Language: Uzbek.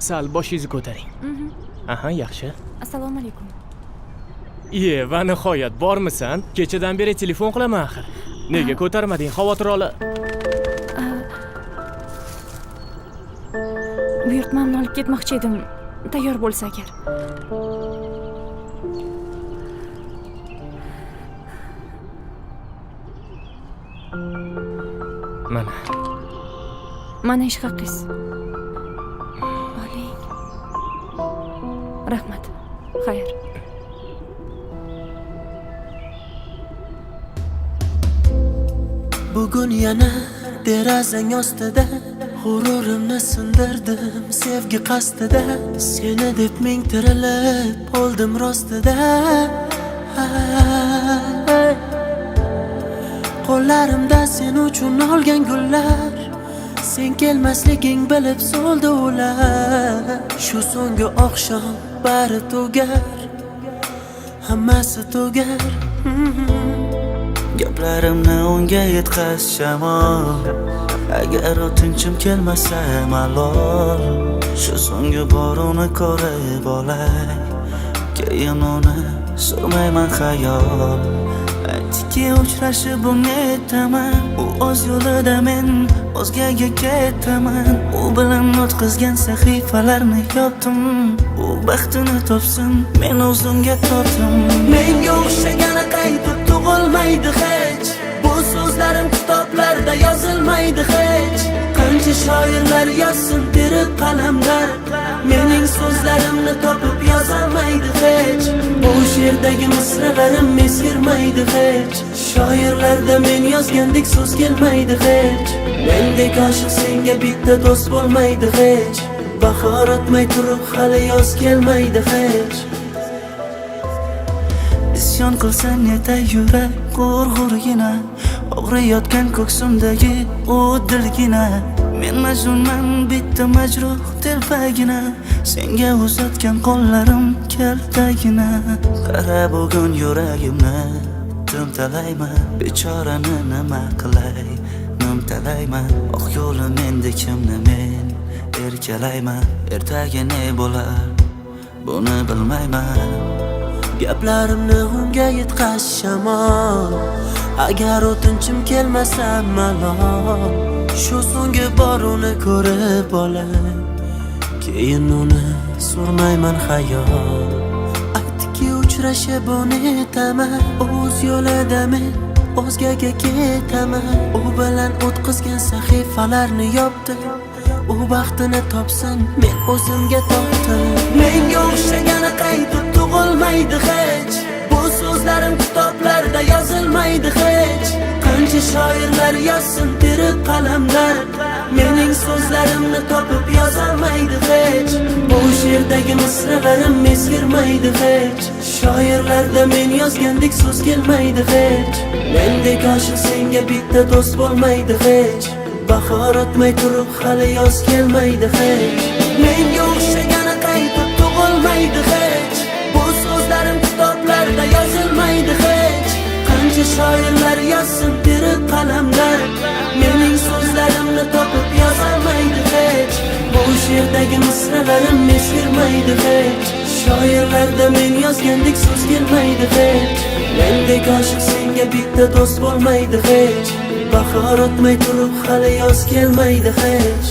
sal boshingizni ko'taring. Aha, yaxshi. Assalomu alaykum. Va nihoyat bormisan? Kechadan beri telefon qilaman axir. Nega ko'tarmading? Xavotir ola. Buyurtmamni olib ketmoqchi edim. Tayyor bo'lsa agar. Mana ish haqingiz. Oling. Rahmat. Xayr. Bugun yana derazang ostida g'ururimni sindirdim sevgi qasdida. Seni deb ming tirilib oldim rostida. Qo'llarimda sen uchun olgan gullar, sen kelmasliging bilib so'ldi ular. Shu so'nggi oqshom bari tugar, hammasi tugar. Gaplarimni unga yetkaz shamol, agar o'tinchim kelmasa malol. Shu so'nggi bor uni ko'rib olay, keyin uni surmayman xayol. Aytdiki uchrashib unetaman, u o'z yo'lida men o'zgaga ketaman. U bilan o'tkazgan sahifalarni yopdim, u baxtini topsin, men o'zimga tortdim. Menga o'xshagani qaytib tug'ilmaydi hech, bu so'zlarim kitoblarda yozilmaydi hech. Qancha shoirlar yozsin terib qalamlar, mening so'zlarimni topib yozolmaydi hech. Bu she'rdagi misralarim eskirmaydi hech, shoirlarda men yozgandek so'z kelmaydi hech. Mendek oshiq senga bitta do'st bo'lmaydi hech, bahor o'tmay turib hali yoz kelmaydi hech. Isyon qilsan netay yurak g'urg'urgina, og'riyotgan ko'ksimdagi u dilgina. Men majnunman bitta majruh telpagina, senga uzatgan qo'llarim kaltagina. Qara bugun yuragimni timtalayman, bechorani nima qilay nimtalayman. Oq yo'li menda kimni men erkalayman, ertaga ne bo'lar buni bilmayman. Gaplarimni unga yetkaz shamol, agar o'tinchim kelmasa malol. Shu so'nggi bor uni ko'rib olay, keyin uni surmayman xayol. Aytdiki uchrashib unetaman, o'z yo'lida men o'zgaga ketaman. U bilan o'tkazgan sahifalarni yopdim, u baxtini topsin, men o'zimga tortdim. Menga o'xshagani qaytib tug'ilmaydi hech, bu so'zlarim kitoblarda yozilmaydi hech. Qancha shoirlar yozsin terib qalamlar, mening so'zlarimni topib yozolmaydi hech. Bu she'rdagi misralarim eskirmaydi hech, shoirlarda men yozgandek so'z kelmaydi hech. Mendek oshiq senga bitta do'st bo'lmaydi hech, bahor o'tmay turib hali yoz kelmaydi hech. Menga o'xshagani qaytib tug'ilmaydi hech, bu so'zlarim kitoblarda yozilmaydi hech. Qancha shoirlar yozsin terib qalamlar, mening so'zlarimni topib yozolmaydi hech. Bu she'rdagi misralarim eskirmaydi hech, shoirlarda men yozgandek so'z kelmaydi hech. Mendek oshiq senga bitta do'st bo'lmaydi hech, bahor o'tmay turib hali yoz kelmaydi hech.